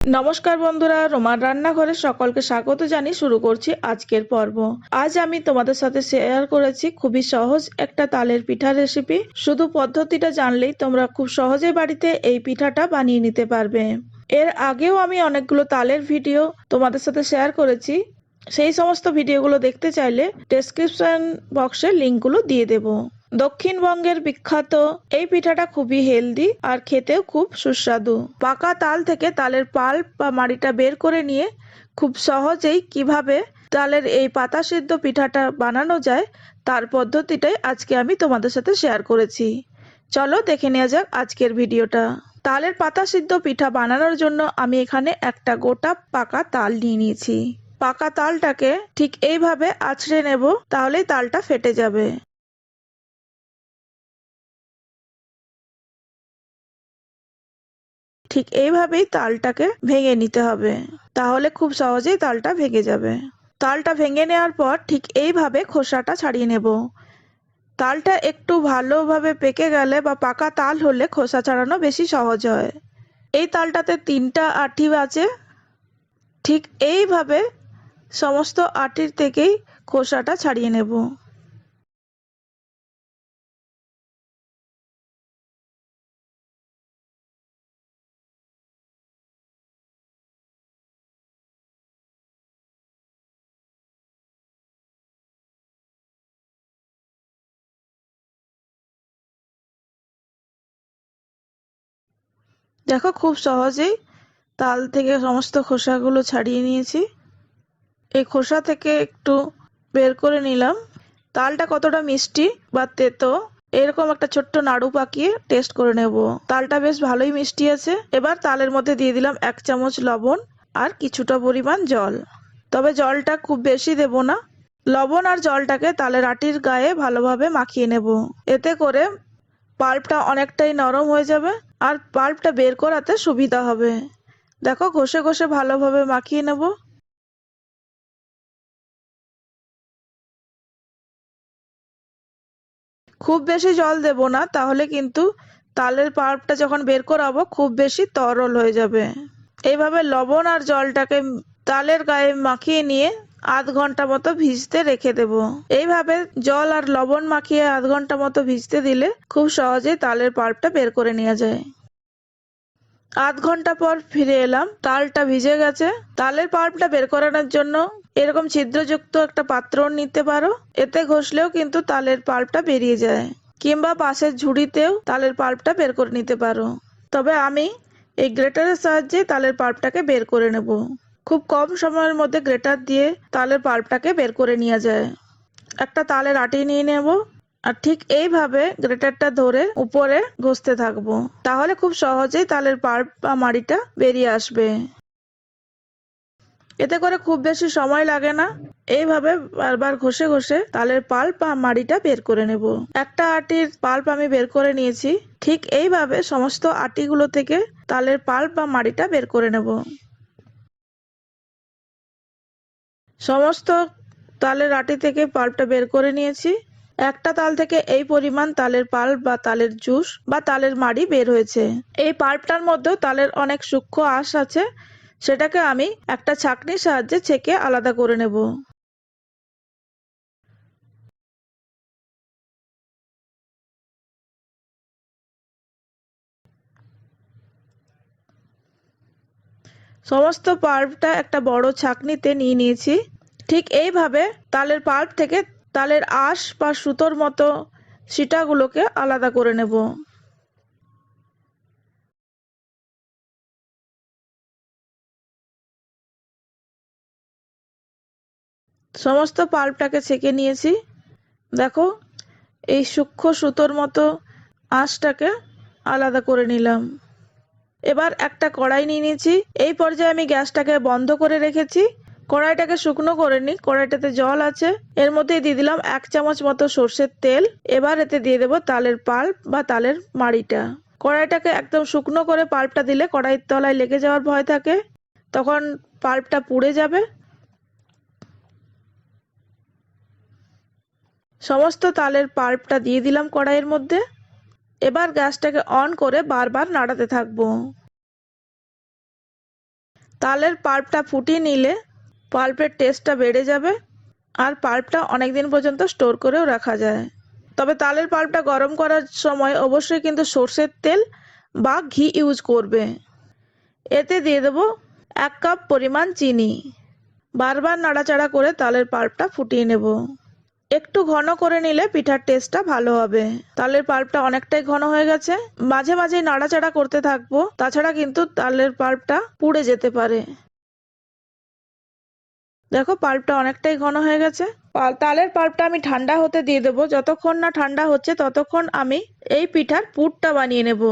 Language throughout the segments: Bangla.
নমস্কার বন্ধুরা, রোমার রান্নাঘরে সকলকে স্বাগত জানিয়ে শুরু করছি আজকের পর্ব। আজ আমি তোমাদের সাথে শেয়ার করেছি খুবই সহজ একটা তালের পিঠা রেসিপি। শুধু পদ্ধতিটা জানলেই তোমরা খুব সহজে বাড়িতে এই পিঠাটা বানিয়ে নিতে পারবে। এর আগেও আমি অনেকগুলো তালের ভিডিও তোমাদের সাথে শেয়ার করেছি। সেই সমস্ত ভিডিওগুলো দেখতে চাইলে ডেসক্রিপশন বক্সে লিঙ্কগুলো দিয়ে দেব। দক্ষিণবঙ্গের বিখ্যাত এই পিঠাটা খুবই হেলদি আর খেতেও খুব সুস্বাদু। পাকা তাল থেকে তালের পাল্প বা মাড়িটা বের করে নিয়ে খুব সহজেই কিভাবে তালের এই পাতা সিদ্ধ পিঠাটা বানানো যায় তার পদ্ধতিটাই আজকে আমি তোমাদের সাথে শেয়ার করেছি। চলো দেখে নেওয়া যাক আজকের ভিডিওটা। তালের পাতা সিদ্ধ পিঠা বানানোর জন্য আমি এখানে একটা গোটা পাকা তাল নিয়ে নিয়েছি। পাকা তালটাকে ঠিক এইভাবে আঁচড়ে নেব, তাহলেই তালটা ফেটে যাবে। ঠিক এইভাবেই তালটাকে ভেঙে নিতে হবে, তাহলে খুব সহজেই তালটা ভেঙে যাবে। তালটা ভেঙে নেওয়ার পর ঠিক এইভাবে খোসাটা ছাড়িয়ে নেব। তালটা একটু ভালোভাবে পেকে গেলে বা পাকা তাল হলে খোসা ছাড়ানো বেশি সহজ হয়। এই তালটাতে 3টা আঁটি আছে। ঠিক এইভাবে সমস্ত আঁটির থেকেই খোসাটা ছাড়িয়ে নেব। দেখো, খুব সহজেই তাল থেকে সমস্ত খোসাগুলো ছাড়িয়ে নিয়েছি। এই খোসা থেকে একটু বের করে নিলাম। তালটা কতটা মিষ্টি বা তেতো এরকম একটা ছোট্ট নাড়ু পাকিয়ে টেস্ট করে নেব। তালটা বেশ ভালোই মিষ্টি আছে। এবার তালের মধ্যে দিয়ে দিলাম 1 চামচ লবণ আর কিছুটা পরিমাণ জল। তবে জলটা খুব বেশি দেব না। লবণ আর জলটাকে তালের আটির গায়ে ভালোভাবে মাখিয়ে নেব। এতে করে পাল্পটা অনেকটাই নরম হয়ে যাবে আর পাল্পটা বের করাতে সুবিধা হবে। দেখো, ঘষে ঘষে ভালোভাবে মাখিয়ে নেব। খুব বেশি জল দেব না, তাহলে কিন্তু তালের পাল্পটা যখন বের করাবো খুব বেশি তরল হয়ে যাবে। এইভাবে লবণ আর জলটাকে তালের গায়ে মাখিয়ে নিয়ে আধ ঘন্টা মতো ভিজতে রেখে দেব। এইভাবে জল আর লবণ মাখিয়ে আধ ঘন্টা মতো ভিজতে দিলে খুব সহজেই তালের পাল্পটা বের করে নেওয়া যায়। আধ ঘন্টা পর ফিরে এলাম। তালটা ভিজে গেছে। তালের পাল্পটা বের করানোর জন্য এরকম ছিদ্রযুক্ত একটা পাত্র নিতে পারো। এতে ঘষলেও কিন্তু তালের পাল্পটা বেরিয়ে যায়, কিংবা পাশের ঝুড়িতেও তালের পাল্পটা বের করে নিতে পারো। তবে আমি এই গ্রেটারের সাহায্যে তালের পাল্পটাকে বের করে নেব। খুব কম সময়ের মধ্যে গ্রেটার দিয়ে তালের পাল্পটাকে বের করে নেওয়া যায়। একটা তালের আটি নিয়ে নেব আর ঠিক এইভাবে গ্রেটারটা ধরে উপরে ঘষতে থাকবো, তাহলে খুব সহজেই তালের পাল্প বা মাড়িটা বেরিয়ে আসবে। এতে করে খুব বেশি সময় লাগে না। এইভাবে বারবার ঘষে ঘষে তালের পাল্প বা মাড়িটা বের করে নেব। একটা আটির পাল্প আমি বের করে নিয়েছি। ঠিক এইভাবে সমস্ত আটিগুলো থেকে তালের পাল্প বা মাড়িটা বের করে নেব। সমস্ত তালের আটি থেকে পাল্পটা বের করে নিয়েছি। একটা তাল থেকে এই পরিমাণ তালের পাল্প বা তালের জুস বা তালের মাড়ি বের হয়েছে। এই পাল্পটার মধ্যেও তালের অনেক সূক্ষ্ম আঁশ আছে, সেটাকে আমি একটা ছাঁকনির সাহায্যে ছেঁকে আলাদা করে নেব। সমস্ত পাল্পটা একটা বড় ছাঁকনিতে নিয়ে নিয়েছি। ঠিক এইভাবে তালের পাল্প থেকে তালের আঁশ বা সুতোর মতো ছিটাগুলোকে আলাদা করে নেব। সমস্ত পাল্পটাকে ছেঁকে নিয়েছি। দেখো, এই সূক্ষ্ম সুতোর মতো আঁশটাকে আলাদা করে নিলাম। এবার একটা কড়াই নিয়ে নিয়েছি। এই পর্যায়ে আমি গ্যাসটাকে বন্ধ করে রেখেছি। কড়াইটাকে শুকনো করে নিই। কড়াইটাতে জল আছে, এর মধ্যে দিয়ে দিলাম 1 চামচ মতো সর্ষের তেল। এবার এতে দিয়ে দেবো তালের পাল্প বা তালের মাড়িটা। কড়াইটাকে একদম শুকনো করে পাল্পটা দিলে কড়াইয়ের তলায় লেগে যাওয়ার ভয় থাকে, তখন পাল্পটা পুড়ে যাবে। সমস্ত তালের পাল্পটা দিয়ে দিলাম কড়াইয়ের মধ্যে। এবার গ্যাসটাকে অন করে বারবার নাড়াতে থাকবো। তালের পাল্পটা ফুটিয়ে নিলে পাল্পের টেস্টটা বেড়ে যাবে আর পাল্পটা অনেক দিন পর্যন্ত স্টোর করেও রাখা যায়। তবে তালের পাল্পটা গরম করার সময় অবশ্যই কিন্তু সর্ষের তেল বা ঘি ইউজ করবে। এতে দিয়ে দেবো 1 কাপ পরিমাণ চিনি। বারবার নাড়াচাড়া করে তালের পাল্পটা ফুটিয়ে নেব। একটু ঘন করে নিলে পিঠার টেস্টটা ভালো হবে। তালের পাল্পটা অনেকটাই ঘন হয়ে গেছে, মাঝে মাঝে নাড়াচাড়া করতে থাকবো, তাছাড়া কিন্তু তালের পাল্পটা পুড়ে যেতে পারে। দেখো পাল্পটা অনেকটাই ঘন হয়ে গেছে। তালের পাল্পটা আমি ঠান্ডা হতে দিয়ে দেবো। যতক্ষণ না ঠান্ডা হচ্ছে ততক্ষণ আমি এই পিঠার পুরটা বানিয়ে নেব।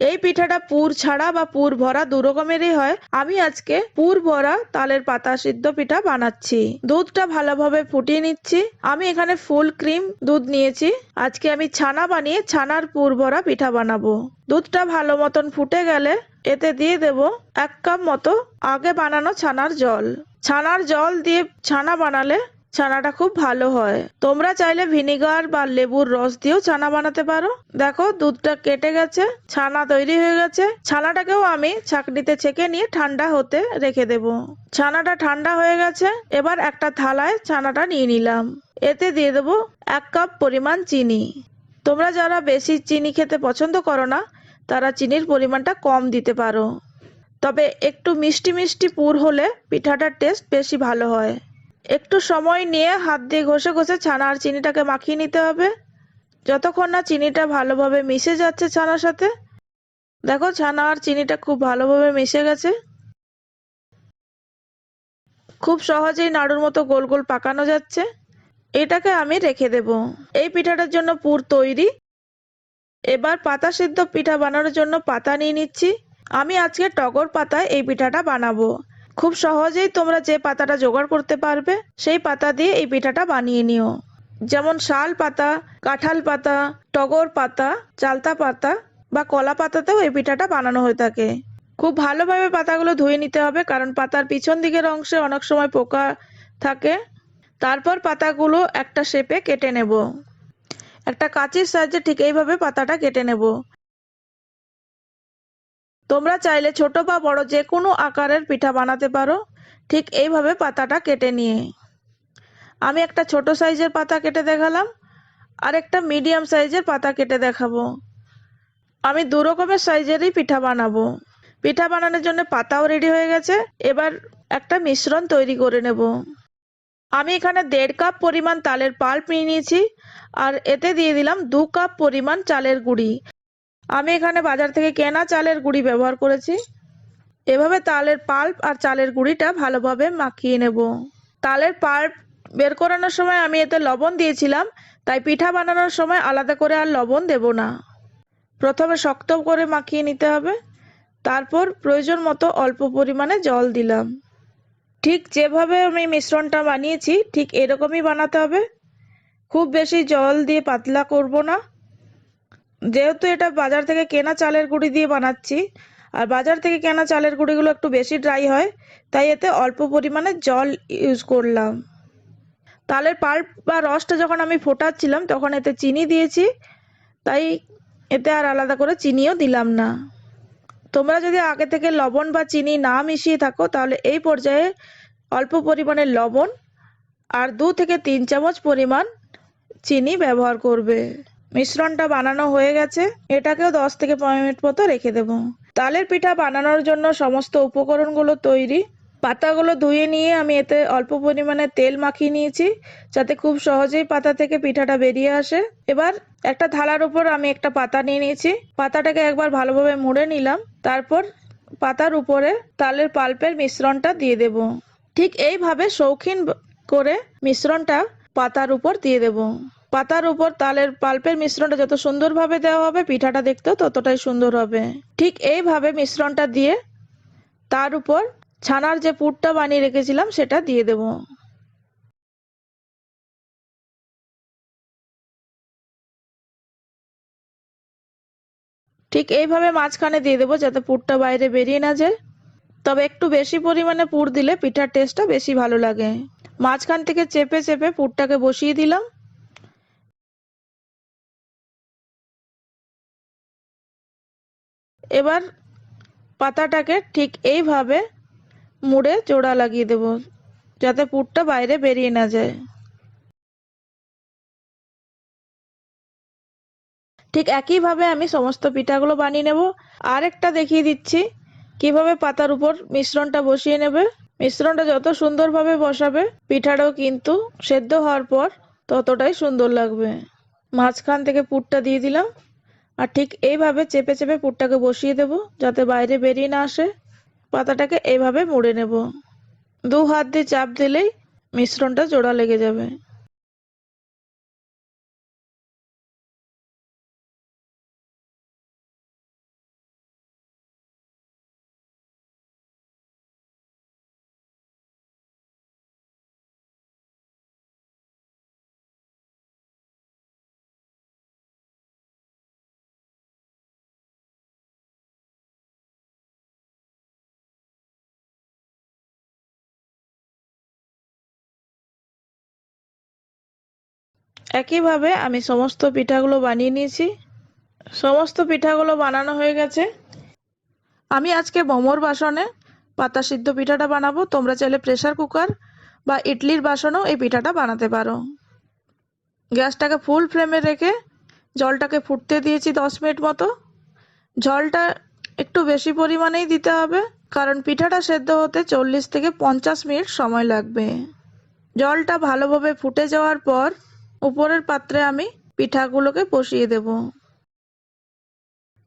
এই পিঠাটা পুর ছাড়া বা পুর ভরা দু রকমেরই হয়। আমি আজকে পুর ভরা তালের পাতা সিদ্ধ পিঠা বানাচ্ছি। দুধটা ভালোভাবে ফুটিয়ে নিচ্ছি। আমি এখানে ফুল ক্রিম দুধ নিয়েছি। আজকে আমি ছানা বানিয়ে ছানার পুর ভরা পিঠা বানাবো। দুধটা ভালো মতন ফুটে গেলে এতে দিয়ে দেব 1 কাপ মতো আগে বানানো ছানার জল। ছানার জল দিয়ে ছানা বানালে ছানাটা খুব ভালো হয়। তোমরা চাইলে ভিনিগার বা লেবুর রস দিয়েও ছানা বানাতে পারো। দেখো দুধটা কেটে গেছে, ছানা তৈরি হয়ে গেছে। ছানাটাকেও আমি ছাঁকনিতে ছেঁকে নিয়ে ঠান্ডা হতে রেখে দেব। ছানাটা ঠান্ডা হয়ে গেছে। এবার একটা থালায় ছানাটা নিয়ে নিলাম। এতে দিয়ে দেবো 1 কাপ পরিমাণ চিনি। তোমরা যারা বেশি চিনি খেতে পছন্দ করো না তারা চিনির পরিমাণটা কম দিতে পারো। তবে একটু মিষ্টি মিষ্টি পুর হলে পিঠাটার টেস্ট বেশি ভালো হয়। একটু সময় নিয়ে হাত দিয়ে ঘষে ঘষে ছানা আর চিনিটাকে মাখিয়ে নিতে হবে, যতক্ষণ না চিনিটা ভালোভাবে মিশে যাচ্ছে ছানার সাথে। দেখো ছানা আর চিনিটা খুব ভালোভাবে মিশে গেছে। খুব সহজেই নাড়ুর মতো গোল গোল পাকানো যাচ্ছে। এটাকে আমি রেখে দেব। এই পিঠাটার জন্য পুর তৈরি। এবার পাতা সিদ্ধ পিঠা বানানোর জন্য পাতা নিয়ে নিচ্ছি। আমি আজকে টগর পাতায় এই পিঠাটা বানাবো। খুব সহজেই তোমরা যে পাতাটা জোগাড় করতে পারবে সেই পাতা দিয়ে এই পিঠাটা বানিয়ে নিও। যেমন শাল পাতা, কাঁঠাল পাতা, টগর পাতা, চালতা পাতা বা কলা পাতাতেও এই পিঠাটা বানানো হয়ে থাকে। খুব ভালোভাবে পাতাগুলো ধুয়ে নিতে হবে, কারণ পাতার পিছন দিকের অংশে অনেক সময় পোকা থাকে। তারপর পাতাগুলো একটা শেপে কেটে নেব। একটা কাঁচির সাহায্যে ঠিক এইভাবে পাতাটা কেটে নেব। তোমরা চাইলে ছোট বা বড় যে কোনো আকারের পিঠা বানাতে পারো ঠিক এইভাবে পাতাটা কেটে নিয়ে। আমি একটা ছোট সাইজের পাতা কেটে দেখালাম আর একটা মিডিয়াম সাইজের পাতা কেটে দেখাবো। আমি দু রকমের সাইজেরই পিঠা বানাবো। পিঠা বানানোর জন্য পাতাও রেডি হয়ে গেছে। এবার একটা মিশ্রণ তৈরি করে নেব। আমি এখানে 1.5 কাপ পরিমাণ তালের পাল্প নিয়ে নিয়েছি আর এতে দিয়ে দিলাম 2 কাপ পরিমাণ চালের গুঁড়ি। আমি এখানে বাজার থেকে কেনা চালের গুঁড়ি ব্যবহার করেছি। এভাবে তালের পাল্প আর চালের গুঁড়িটা ভালোভাবে মাখিয়ে নেব। তালের পাল্প বের করানোর সময় আমি এতে লবণ দিয়েছিলাম, তাই পিঠা বানানোর সময় আলাদা করে আর লবণ দেব না। প্রথমে শক্ত করে মাখিয়ে নিতে হবে, তারপর প্রয়োজন মতো অল্প পরিমাণে জল দিলাম। ঠিক যেভাবে আমি মিশ্রণটা বানিয়েছি ঠিক এরকমই বানাতে হবে। খুব বেশি জল দিয়ে পাতলা করব না। যেহেতু এটা বাজার থেকে কেনা চালের গুঁড়ি দিয়ে বানাচ্ছি আর বাজার থেকে কেনা চালের গুঁড়িগুলো একটু বেশি ড্রাই হয়, তাই এতে অল্প পরিমাণে জল ইউজ করলাম। তালের পাল্প বা রসটা যখন আমি ফোটাচ্ছিলাম তখন এতে চিনি দিয়েছি, তাই এতে আর আলাদা করে চিনিও দিলাম না। তোমরা যদি আগে থেকে লবণ বা চিনি না মিশিয়ে থাকো তাহলে এই পর্যায়ে অল্প পরিমাণে লবণ আর 2 থেকে 3 চামচ পরিমাণ চিনি ব্যবহার করবে। মিশ্রণটা বানানো হয়ে গেছে। এটাকেও 10 থেকে 15 মিনিট মতো রেখে দেব। তালের পিঠা বানানোর জন্য সমস্ত উপকরণগুলো তৈরি। পাতাগুলো ধুয়ে নিয়ে আমি এতে অল্প পরিমাণে তেল মাখিয়ে নিয়েছি, যাতে খুব সহজেই পাতা থেকে পিঠাটা বেরিয়ে আসে। এবার একটা থালার উপর আমি একটা পাতা নিয়ে নিয়েছি। পাতাটাকে একবার ভালোভাবে মুড়ে নিলাম। তারপর পাতার উপরে তালের পাল্পের মিশ্রণটা দিয়ে দেব। ঠিক এইভাবে শৌখিন করে মিশ্রণটা পাতার উপর দিয়ে দেব। পাতার উপর তালের পাল্পের মিশ্রণটা যত সুন্দরভাবে দেওয়া হবে পিঠাটা দেখতেও ততটাই সুন্দর হবে। ঠিক এইভাবে মিশ্রণটা দিয়ে তার উপর ছানার যে পুরটা বানিয়ে রেখেছিলাম সেটা দিয়ে দেব। ঠিক এইভাবে মাঝখানে দিয়ে দেবো যাতে পুরটা বাইরে বেরিয়ে না যায়। তবে একটু বেশি পরিমাণে পুর দিলে পিঠার টেস্টটা বেশি ভালো লাগে। মাঝখান থেকে চেপে চেপে পুরটাকে বসিয়ে দিলাম। এবার পাতাটাকে ঠিক এইভাবে মুড়ে জোড়া লাগিয়ে দেব, যাতে পুরটা বাইরে বেরিয়ে না যায়। ঠিক একইভাবে আমি সমস্ত পিঠাগুলো বানিয়ে নেব। আর একটা দেখিয়ে দিচ্ছি কিভাবে পাতার উপর মিশ্রণটা বসিয়ে নেবে। মিশ্রণটা যত সুন্দরভাবে বসাবে পিঠাটাও কিন্তু সেদ্ধ হওয়ার পর ততটাই সুন্দর লাগবে। মাঝখান থেকে পুরটা দিয়ে দিলাম, আর ঠিক এইভাবে চেপে চেপে পুরটাকে বসিয়ে দেব, যাতে বাইরে বেরিয়ে না আসে। পাতাটাকে এইভাবে মুড়ে নেব। 2 হাত দিয়ে চাপ দিলেই মিশ্রণটা জোড়া লেগে যাবে। একইভাবে আমি সমস্ত পিঠাগুলো বানিয়ে নিয়েছি। সমস্ত পিঠাগুলো বানানো হয়ে গেছে। আমি আজকে মোমোর বাসনে পাতা সিদ্ধ পিঠাটা বানাবো। তোমরা চাইলে প্রেসার কুকার বা ইডলির বাসনেও এই পিঠাটা বানাতে পারো। গ্যাসটাকে ফুল ফ্লেমে রেখে জলটাকে ফুটতে দিয়েছি 10 মিনিট মতো। জলটা একটু বেশি পরিমাণেই দিতে হবে, কারণ পিঠাটা সেদ্ধ হতে 40 থেকে 50 মিনিট সময় লাগবে। জলটা ভালোভাবে ফুটে যাওয়ার পর উপরের পাত্রে আমি পিঠাগুলোকে বসিয়ে দেব।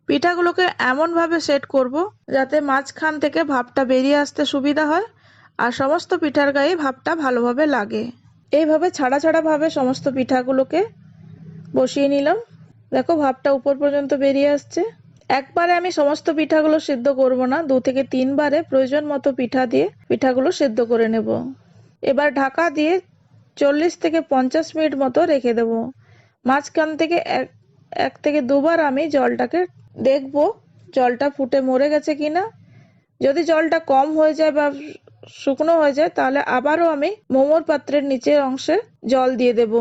পিঠাগুলোকে এমনভাবে সেট করব যাতে মাঝখান থেকে ভাপটা বেরিয়ে আসতে সুবিধা হয়, আর সমস্ত পিঠার গায়ে ভাপটা ভালোভাবে লাগে। এইভাবে ছাড়া ছাড়া ভাবে সমস্ত পিঠাগুলোকে বসিয়ে নিলাম। দেখো ভাপটা উপর পর্যন্ত বেরিয়ে আসছে। একবারে আমি সমস্ত পিঠাগুলো সিদ্ধ করব না, 2 থেকে 3 বারে প্রয়োজন মতো পিঠা দিয়ে পিঠাগুলো সিদ্ধ করে নেব। এবার ঢাকা দিয়ে 40 থেকে 50 মিনিট মতো রেখে দেব। মাঝখান থেকে এক থেকে দুবার আমি জলটাকে দেখব জলটা ফুটে মরে গেছে কিনা। যদি জলটা কম হয়ে যায় বা শুকনো হয়ে যায়, তাহলে আবারও আমি মোমোর পাত্রের নিচের অংশে জল দিয়ে দেব।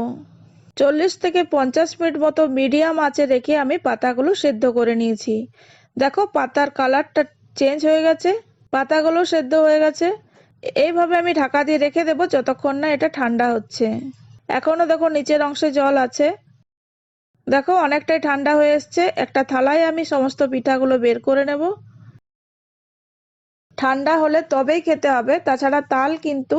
40 থেকে 50 মিনিট মতো মিডিয়াম আঁচে রেখে আমি পাতাগুলো সেদ্ধ করে নিয়েছি। দেখো পাতার কালারটা চেঞ্জ হয়ে গেছে, পাতাগুলো সেদ্ধ হয়ে গেছে। এইভাবে আমি ঢাকা দিয়ে রেখে দেব যতক্ষণ না এটা ঠান্ডা হচ্ছে। এখনো দেখো নিচের অংশে জল আছে। দেখো অনেকটাই ঠান্ডা হয়ে এসছে। একটা থালায় আমি সমস্ত পিঠাগুলো বের করে নেব। ঠান্ডা হলে তবেই খেতে হবে, তাছাড়া তাল কিন্তু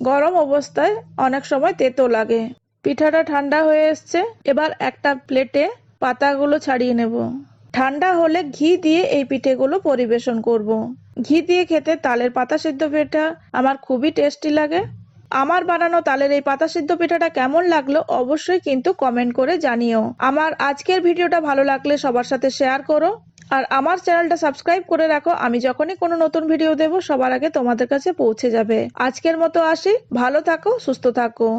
গরম অবস্থায় অনেক সময় তেতো লাগে। পিঠাটা ঠান্ডা হয়ে এসছে। এবার একটা প্লেটে পাতাগুলো ছাড়িয়ে নেব। ঠান্ডা হলে ঘি দিয়ে এই পিঠেগুলো পরিবেশন করব। ঘি দিয়ে খেতে তালের পাতা সিদ্ধ পিঠা আমার খুবই টেস্টি লাগে। আমার বানানো তালের এই পাতা সিদ্ধ পিঠাটা কেমন লাগলো অবশ্যই কিন্তু কমেন্ট করে জানিও। আমার আজকের ভিডিওটা ভালো লাগলে সবার সাথে শেয়ার করো, আর আমার চ্যানেলটা সাবস্ক্রাইব করে রাখো। আমি যখনই কোনো নতুন ভিডিও দেব সবার আগে তোমাদের কাছে পৌঁছে যাবে। আজকের মতো আসি, ভালো থাকো, সুস্থ থাকো।